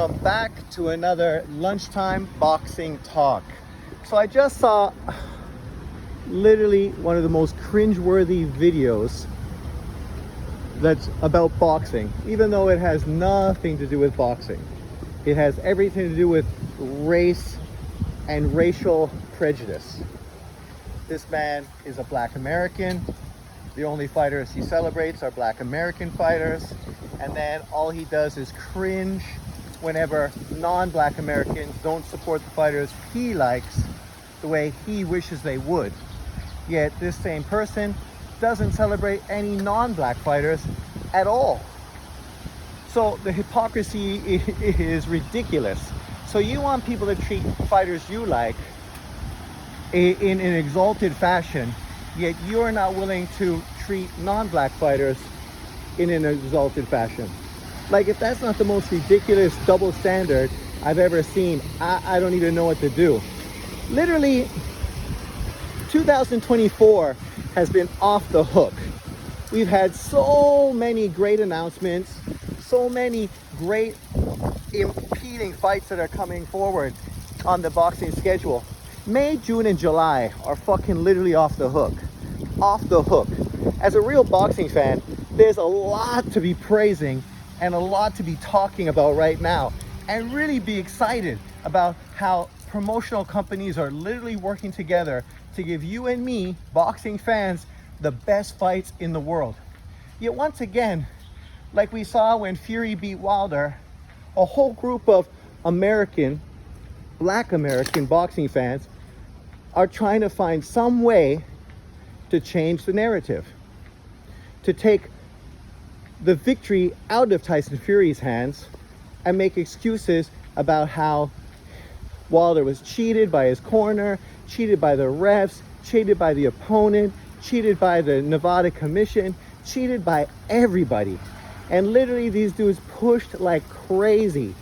welcome back to another lunchtime boxing talk. So I just saw literally one of the most cringeworthy videos that's about boxing, even though it has nothing to do with boxing. It has everything to do with race and racial prejudice. This man is a Black American. The only fighters he celebrates are Black American fighters. And then all he does is cringe whenever non-Black Americans don't support the fighters he likes the way he wishes they would. Yet this same person doesn't celebrate any non-Black fighters at all. So the hypocrisy is ridiculous. So you want people to treat fighters you like in an exalted fashion, yet you're not willing to treat non-Black fighters in an exalted fashion. Like, if that's not the most ridiculous double standard I've ever seen, I don't even know what to do. Literally, 2024 has been off the hook. We've had so many great announcements, so many great impeding fights that are coming forward on the boxing schedule. May, June, and July are fucking literally off the hook. Off the hook. As a real boxing fan, there's a lot to be praising and a lot to be talking about right now, and really be excited about how promotional companies are literally working together to give you and me, boxing fans, the best fights in the world. Yet once again, like we saw when Fury beat Wilder, a whole group of Black American boxing fans are trying to find some way to change the narrative, to take the victory out of Tyson Fury's hands and make excuses about how Wilder was cheated by his corner, cheated by the refs, cheated by the opponent, cheated by the Nevada Commission, cheated by everybody. And literally these dudes pushed like crazy,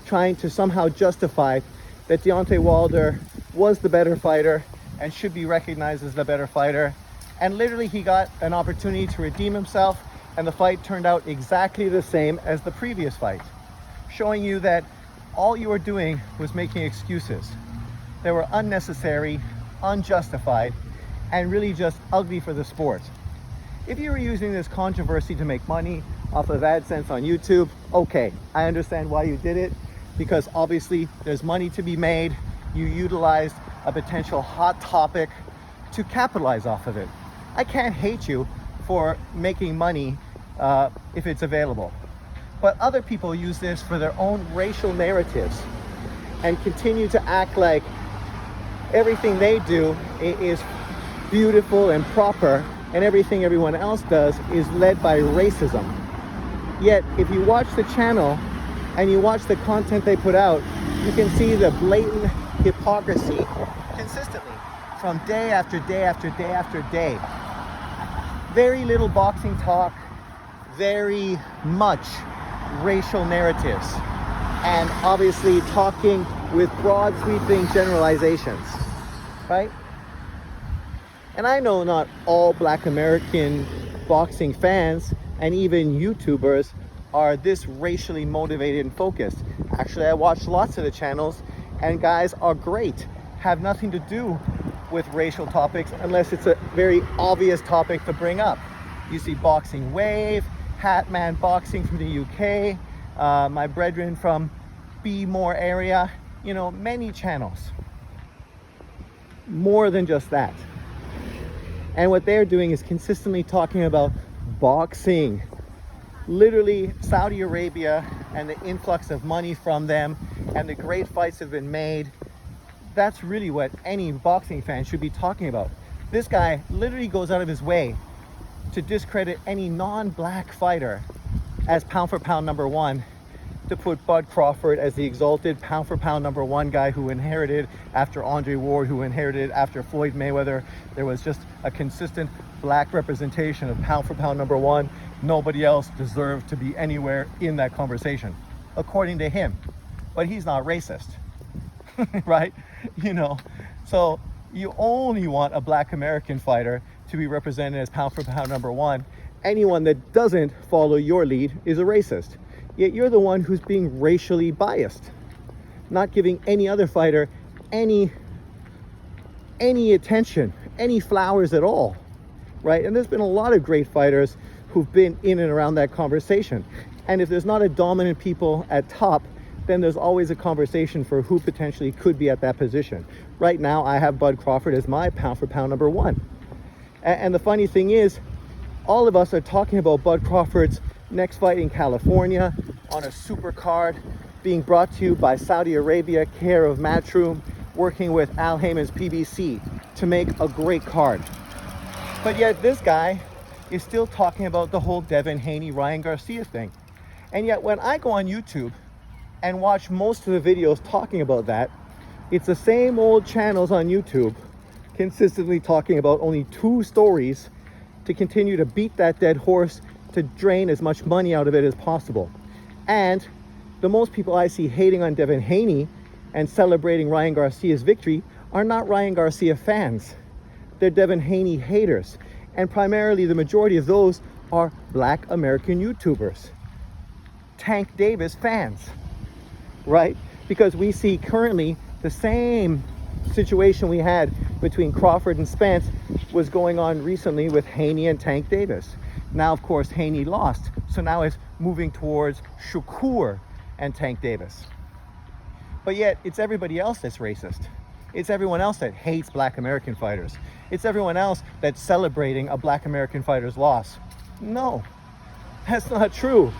trying to somehow justify that Deontay Wilder was the better fighter and should be recognized as the better fighter. And literally he got an opportunity to redeem himself, and the fight turned out exactly the same as the previous fight, showing you that all you were doing was making excuses that were unnecessary, unjustified, and really just ugly for the sport. If you were using this controversy to make money off of AdSense on YouTube, okay, I understand why you did it, because obviously there's money to be made. You utilized a potential hot topic to capitalize off of it. I can't hate you for making money if it's available. But other people use this for their own racial narratives and continue to act like everything they do is beautiful and proper, and everything everyone else does is led by racism. Yet, if you watch the channel and you watch the content they put out, you can see the blatant hypocrisy consistently from day after day after day after day. Very little boxing talk, very much racial narratives, and obviously talking with broad sweeping generalizations, right? And I know not all Black American boxing fans and even YouTubers are this racially motivated and focused. Actually, I watch lots of the channels, and guys are great, have nothing to do with racial topics unless it's a very obvious topic to bring up. You see Boxing Wave, Hatman Boxing from the UK, my brethren from Be More area, you know, many channels. More than just that. And what they're doing is consistently talking about boxing. Literally Saudi Arabia and the influx of money from them and the great fights have been made. That's really what any boxing fan should be talking about. This guy literally goes out of his way to discredit any non-Black fighter as pound for pound number one, to put Bud Crawford as the exalted pound for pound number one guy who inherited after Andre Ward, who inherited after Floyd Mayweather. There was just a consistent Black representation of pound for pound number one. Nobody else deserved to be anywhere in that conversation, according to him. But he's not racist, right? You know, so you only want a Black American fighter to be represented as pound for pound number one. Anyone that doesn't follow your lead is a racist. yet you're the one who's being racially biased, not giving any other fighter any attention, any flowers at all, right? And there's been a lot of great fighters who've been in and around that conversation. And if there's not a dominant people at top, then there's always a conversation for who potentially could be at that position. Right now, I have Bud Crawford as my pound for pound number one. And the funny thing is, all of us are talking about Bud Crawford's next fight in California on a super card being brought to you by Saudi Arabia, care of Matchroom, working with Al Heyman's PBC to make a great card. But yet this guy is still talking about the whole Devin Haney, Ryan Garcia thing. And yet when I go on YouTube and watch most of the videos talking about that, it's the same old channels on YouTube consistently talking about only two stories to continue to beat that dead horse, to drain as much money out of it as possible. And the most people I see hating on Devin Haney and celebrating Ryan Garcia's victory are not Ryan Garcia fans. They're Devin Haney haters. And primarily the majority of those are Black American YouTubers. Tank Davis fans, right? Because we see currently the same situation we had between Crawford and Spence was going on recently with Haney and Tank Davis. Now, of course, Haney lost. So now it's moving towards Shakur and Tank Davis. But yet, it's everybody else that's racist. It's everyone else that hates Black American fighters. It's everyone else that's celebrating a Black American fighter's loss. No, that's not true.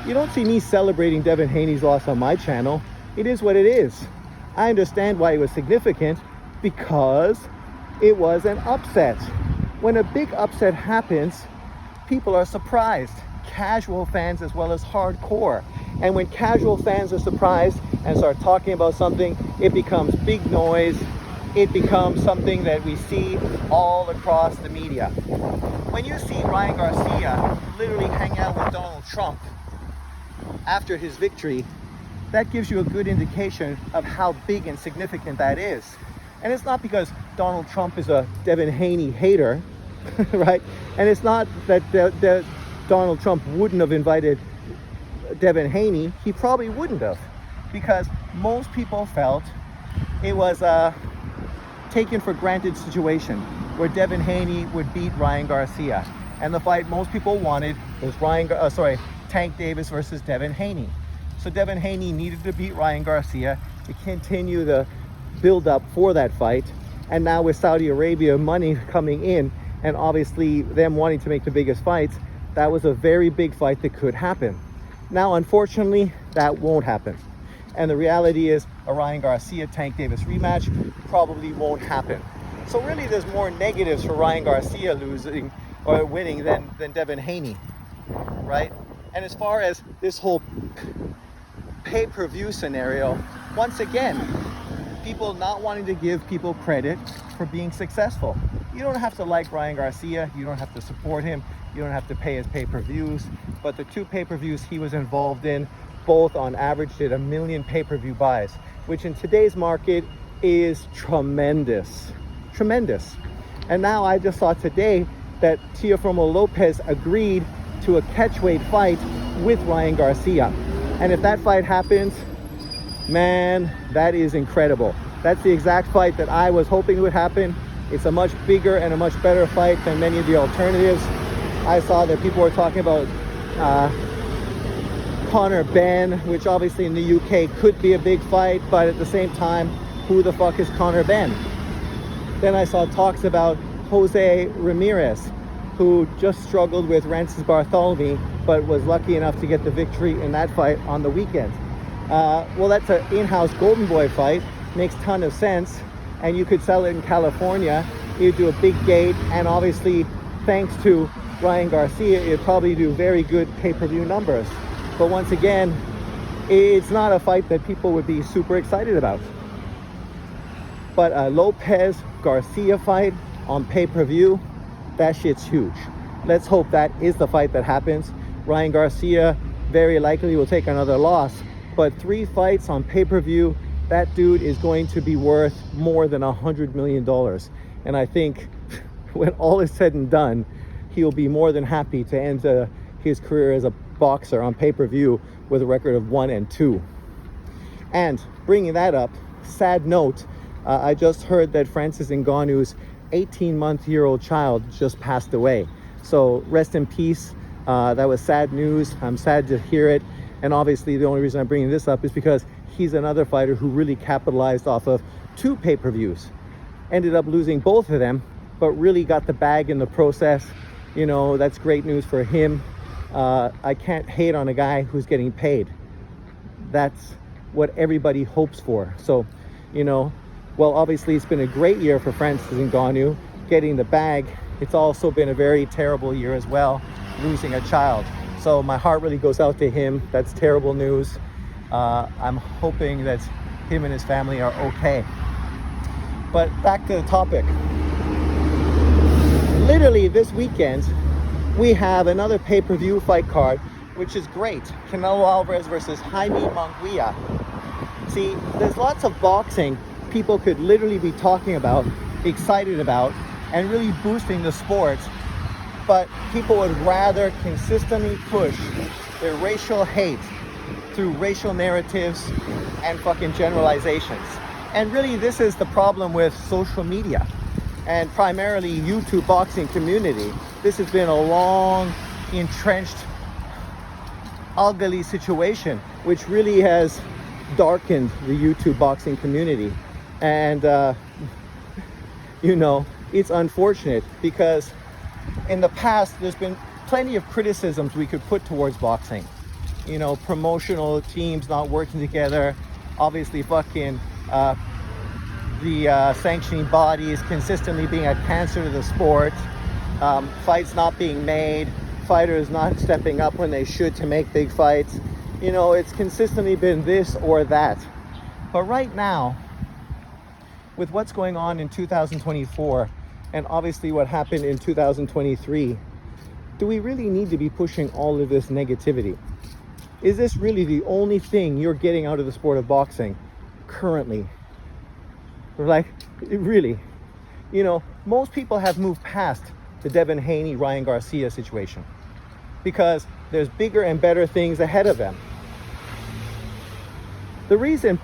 You don't see me celebrating Devin Haney's loss on my channel. It is what it is. I understand why it was significant, because it was an upset. When a big upset happens, people are surprised. Casual fans as well as hardcore. And when casual fans are surprised and start talking about something, it becomes big noise. It becomes something that we see all across the media. When you see Ryan Garcia literally hang out with Donald Trump after his victory, that gives you a good indication of how big and significant that is. And it's not because Donald Trump is a Devin Haney hater, right? And it's not that Donald Trump wouldn't have invited Devin Haney. He probably wouldn't have, because most people felt it was a taken for granted situation where Devin Haney would beat Ryan Garcia. And the fight most people wanted was Tank Davis versus Devin Haney. So Devin Haney needed to beat Ryan Garcia to continue the build up for that fight. And now with Saudi Arabia money coming in, and obviously them wanting to make the biggest fights, that was a very big fight that could happen. Now, unfortunately, that won't happen. And the reality is a Ryan Garcia Tank Davis rematch probably won't happen. So really there's more negatives for Ryan Garcia losing or winning than Devin Haney, right? And as far as this whole pay-per-view scenario, once again, people not wanting to give people credit for being successful. You don't have to like Ryan Garcia, you don't have to support him, you don't have to pay his pay-per-views, but the two pay-per-views he was involved in, both on average did 1 million pay-per-view buys, which in today's market is tremendous. Tremendous. And now I just saw today that Teofimo Lopez agreed to a catchweight fight with Ryan Garcia. And if that fight happens, man, that is incredible. That's the exact fight that I was hoping would happen. It's a much bigger and a much better fight than many of the alternatives. I saw that people were talking about Conor Benn, which obviously in the UK could be a big fight, but at the same time, who the fuck is Conor Benn? Then I saw talks about Jose Ramirez, who just struggled with Rances Bartholomew, but was lucky enough to get the victory in that fight on the weekend. Well, that's an in-house Golden Boy fight, makes a ton of sense, and you could sell it in California. You'd do a big gate, and obviously, thanks to Ryan Garcia, it'd probably do very good pay-per-view numbers. But once again, it's not a fight that people would be super excited about. But a Lopez-Garcia fight on pay-per-view, that shit's huge. Let's hope that is the fight that happens. Ryan Garcia very likely will take another loss, but 3 fights on pay-per-view, that dude is going to be worth more than $100 million. And I think when all is said and done, he'll be more than happy to end his career as a boxer on pay-per-view with a record of 1-2. And bringing that up, sad note, I just heard that Francis Ngannou's 18-month-old child just passed away. So rest in peace. That was sad news. I'm sad to hear it. And obviously the only reason I'm bringing this up is because he's another fighter who really capitalized off of 2 pay-per-views. Ended up losing both of them, but really got the bag in the process. You know, that's great news for him. I can't hate on a guy who's getting paid. That's what everybody hopes for. So, you know, well, obviously it's been a great year for Francis Ngannou getting the bag. It's also been a very terrible year as well, losing a child. So my heart really goes out to him. That's terrible news. I'm hoping that him and his family are okay. But back to the topic. Literally this weekend, we have another pay-per-view fight card, which is great. Canelo Alvarez versus Jaime Munguia. See, there's lots of boxing people could literally be talking about, excited about, and really boosting the sport, but people would rather consistently push their racial hate through racial narratives and fucking generalizations. And really, this is the problem with social media and primarily YouTube boxing community. This has been a long, entrenched, ugly situation, which really has darkened the YouTube boxing community. And, you know, it's unfortunate because in the past, there's been plenty of criticisms we could put towards boxing. You know, promotional teams not working together, obviously fucking the sanctioning bodies consistently being a cancer to the sport, fights not being made, fighters not stepping up when they should to make big fights. You know, it's consistently been this or that. But right now, with what's going on in 2024 and obviously what happened in 2023, do we really need to be pushing all of this negativity? Is this really the only thing you're getting out of the sport of boxing currently? Like, really? You know, most people have moved past the Devin Haney, Ryan Garcia situation because there's bigger and better things ahead of them. The reason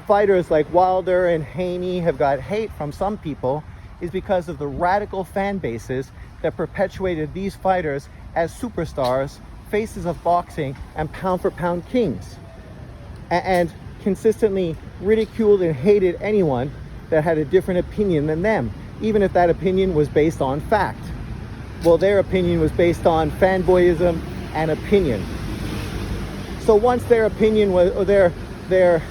fighters like Wilder and Haney have got hate from some people is because of the radical fan bases that perpetuated these fighters as superstars, faces of boxing, and pound for pound kings, and consistently ridiculed and hated anyone that had a different opinion than them, even if that opinion was based on fact. Well, their opinion was based on fanboyism and opinion. So once their opinion was, or their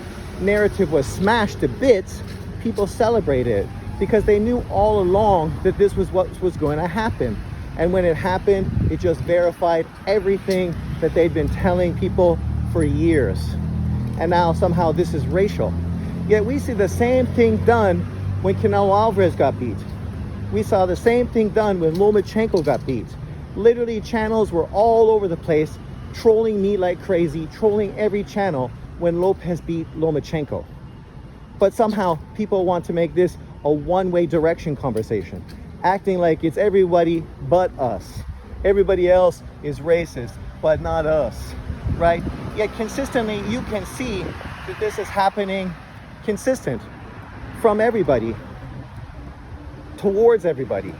narrative was smashed to bits, people celebrated it because they knew all along that this was what was going to happen. And when it happened, it just verified everything that they'd been telling people for years. And now somehow this is racial. Yet we see the same thing done when Canelo Alvarez got beat. We saw the same thing done when Lomachenko got beat. Literally, channels were all over the place, trolling me like crazy, trolling every channel when Lopez beat Lomachenko. But somehow people want to make this a one-way direction conversation, acting like it's everybody but us. Everybody else is racist, but not us, right? Yet consistently, you can see that this is happening consistent from everybody towards everybody.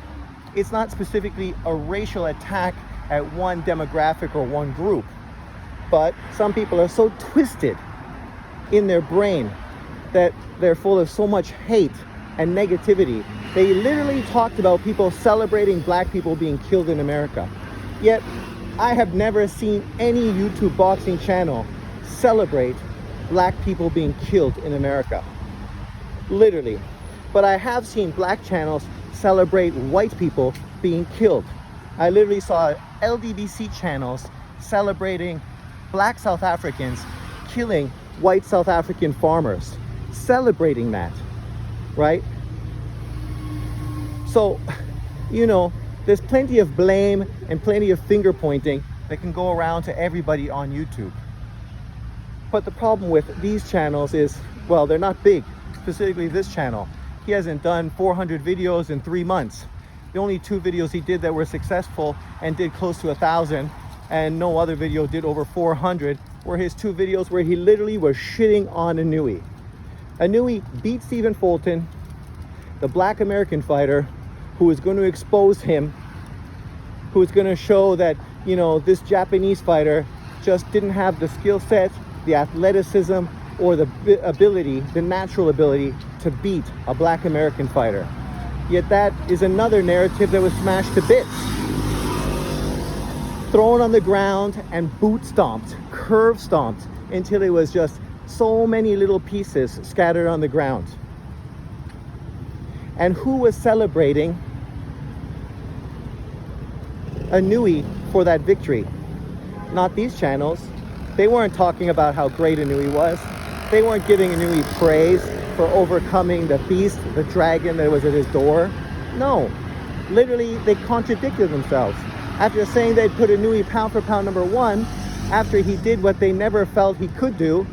It's not specifically a racial attack at one demographic or one group, but some people are so twisted in their brain that they're full of so much hate and negativity. They literally talked about people celebrating black people being killed in America. Yet, I have never seen any YouTube boxing channel celebrate black people being killed in America. Literally. But I have seen black channels celebrate white people being killed. I literally saw LDBC channels celebrating black South Africans killing white South African farmers. Celebrating that, right? So, you know, there's plenty of blame and plenty of finger pointing that can go around to everybody on YouTube. But the problem with these channels is, well, they're not big. Specifically this channel. He hasn't done 400 videos in 3 months. The only 2 videos he did that were successful and did close to 1,000, and no other video did over 400, were his 2 videos where he literally was shitting on Haney. Haney beat Stephen Fulton, the Black American fighter, who was going to expose him, who was going to show that, you know, this Japanese fighter just didn't have the skill set, the athleticism, or the ability, the natural ability to beat a Black American fighter. Yet that is another narrative that was smashed to bits. Thrown on the ground and boot stomped, curve stomped, until it was just so many little pieces scattered on the ground. And who was celebrating Haney for that victory? Not these channels. They weren't talking about how great Haney was. They weren't giving Haney praise for overcoming the beast, the dragon that was at his door. No, literally they contradicted themselves. After saying they'd put Haney pound for pound #1, after he did what they never felt he could do,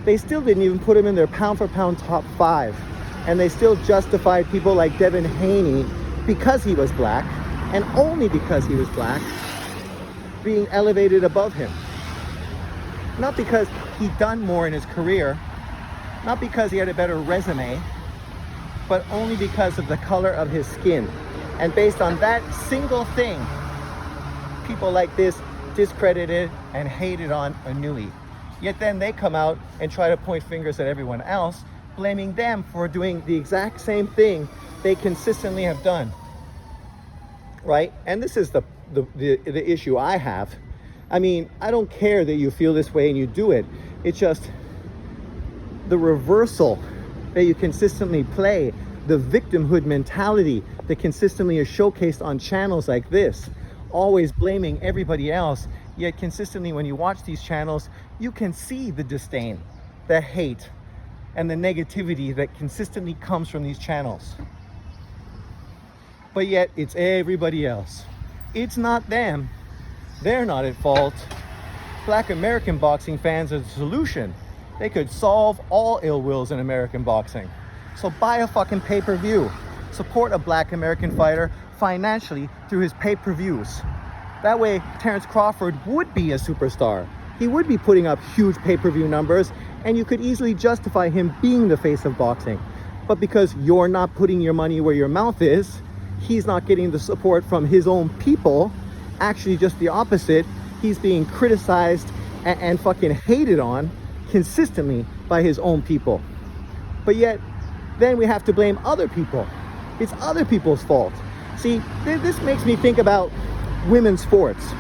they still didn't even put him in their pound for pound top 5. And they still justified people like Devin Haney, because he was black, and only because he was black, being elevated above him. Not because he'd done more in his career, not because he had a better resume, but only because of the color of his skin. And based on that single thing, people like this discredited and hated on Haney. Yet then they come out and try to point fingers at everyone else, blaming them for doing the exact same thing they consistently have done. Right? And this is the issue I have. I mean, I don't care that you feel this way and you do it. It's just the reversal that you consistently play, the victimhood mentality that consistently is showcased on channels like this, always blaming everybody else. Yet consistently when you watch these channels, you can see the disdain, the hate, and the negativity that consistently comes from these channels. But yet it's everybody else. It's not them. They're not at fault. Black American boxing fans are the solution. They could solve all ill wills in American boxing. So buy a fucking pay-per-view. Support a Black American fighter financially through his pay-per-views. That way, Terrence Crawford would be a superstar. He would be putting up huge pay-per-view numbers, and you could easily justify him being the face of boxing. But because you're not putting your money where your mouth is, he's not getting the support from his own people. Actually, just the opposite. He's being criticized and fucking hated on consistently by his own people. But yet, then we have to blame other people. It's other people's fault. See, this makes me think about women's sports.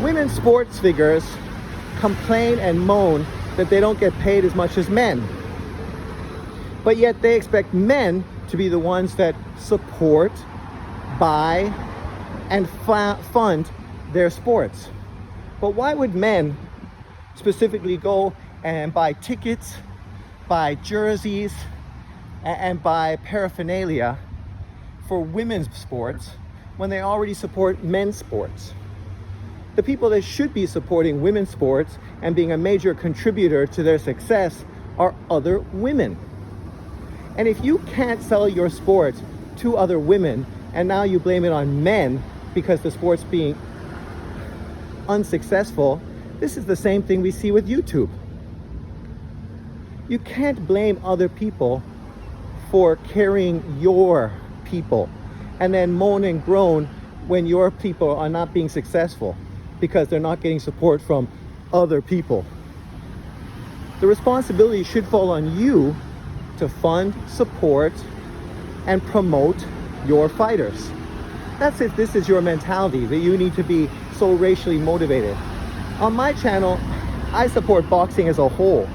Women's sports figures complain and moan that they don't get paid as much as men. But yet they expect men to be the ones that support, buy, and fund their sports. But why would men specifically go and buy tickets, buy jerseys, and buy paraphernalia for women's sports when they already support men's sports? The people that should be supporting women's sports and being a major contributor to their success are other women. And if you can't sell your sport to other women, and now you blame it on men because the sport's being unsuccessful, this is the same thing we see with YouTube. You can't blame other people for carrying your people and then moan and groan when your people are not being successful because they're not getting support from other people. The responsibility should fall on you to fund, support, and promote your fighters. That's if this is your mentality, that you need to be so racially motivated. On my channel, I support boxing as a whole,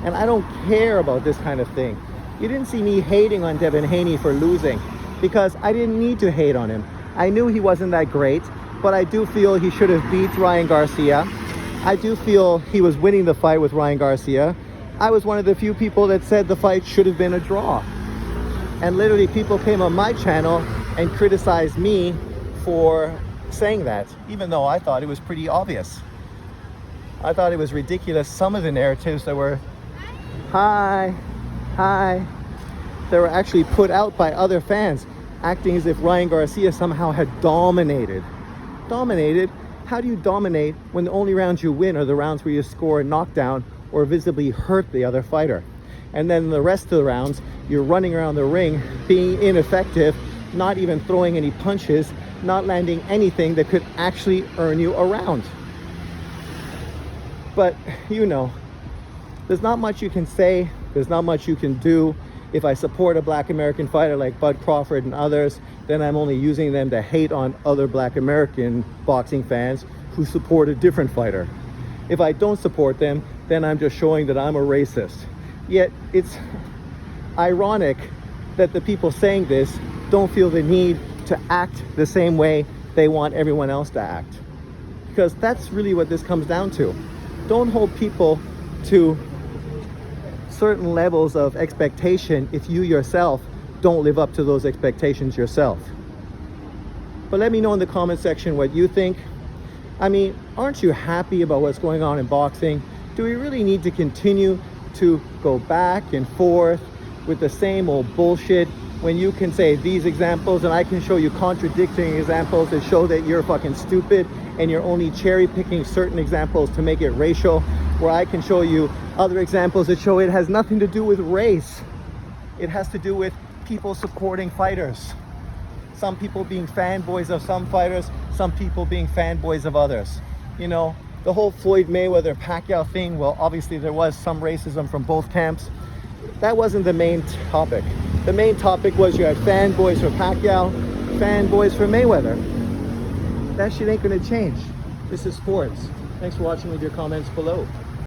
and I don't care about this kind of thing. You didn't see me hating on Devin Haney for losing, because I didn't need to hate on him. I knew he wasn't that great, but I do feel he should have beat Ryan Garcia. I do feel he was winning the fight with Ryan Garcia. I was one of the few people that said the fight should have been a draw. And literally people came on my channel and criticized me for saying that, even though I thought it was pretty obvious. I thought it was ridiculous, some of the narratives that were, hi, they were actually put out by other fans, acting as if Ryan Garcia somehow had dominated. How do you dominate when the only rounds you win are the rounds where you score a knockdown or visibly hurt the other fighter? And then the rest of the rounds, you're running around the ring, being ineffective, not even throwing any punches, not landing anything that could actually earn you a round. But, you know, there's not much you can say, there's not much you can do. If I support a Black American fighter like Bud Crawford and others, then I'm only using them to hate on other Black American boxing fans who support a different fighter. If I don't support them, then I'm just showing that I'm a racist. Yet it's ironic that the people saying this don't feel the need to act the same way they want everyone else to act. Because that's really what this comes down to. Don't hold people to certain levels of expectation if you yourself don't live up to those expectations yourself. But let me know in the comment section what you think. I mean, aren't you happy about what's going on in boxing? Do we really need to continue to go back and forth with the same old bullshit when you can say these examples and I can show you contradicting examples that show that you're fucking stupid and you're only cherry picking certain examples to make it racial, where I can show you other examples that show it has nothing to do with race. It has to do with people supporting fighters. Some people being fanboys of some fighters, some people being fanboys of others. You know, the whole Floyd Mayweather Pacquiao thing, well, obviously there was some racism from both camps. That wasn't the main topic. The main topic was you had fanboys for Pacquiao, fanboys for Mayweather. That shit ain't gonna change. This is sports. Thanks for watching. Leave your comments below.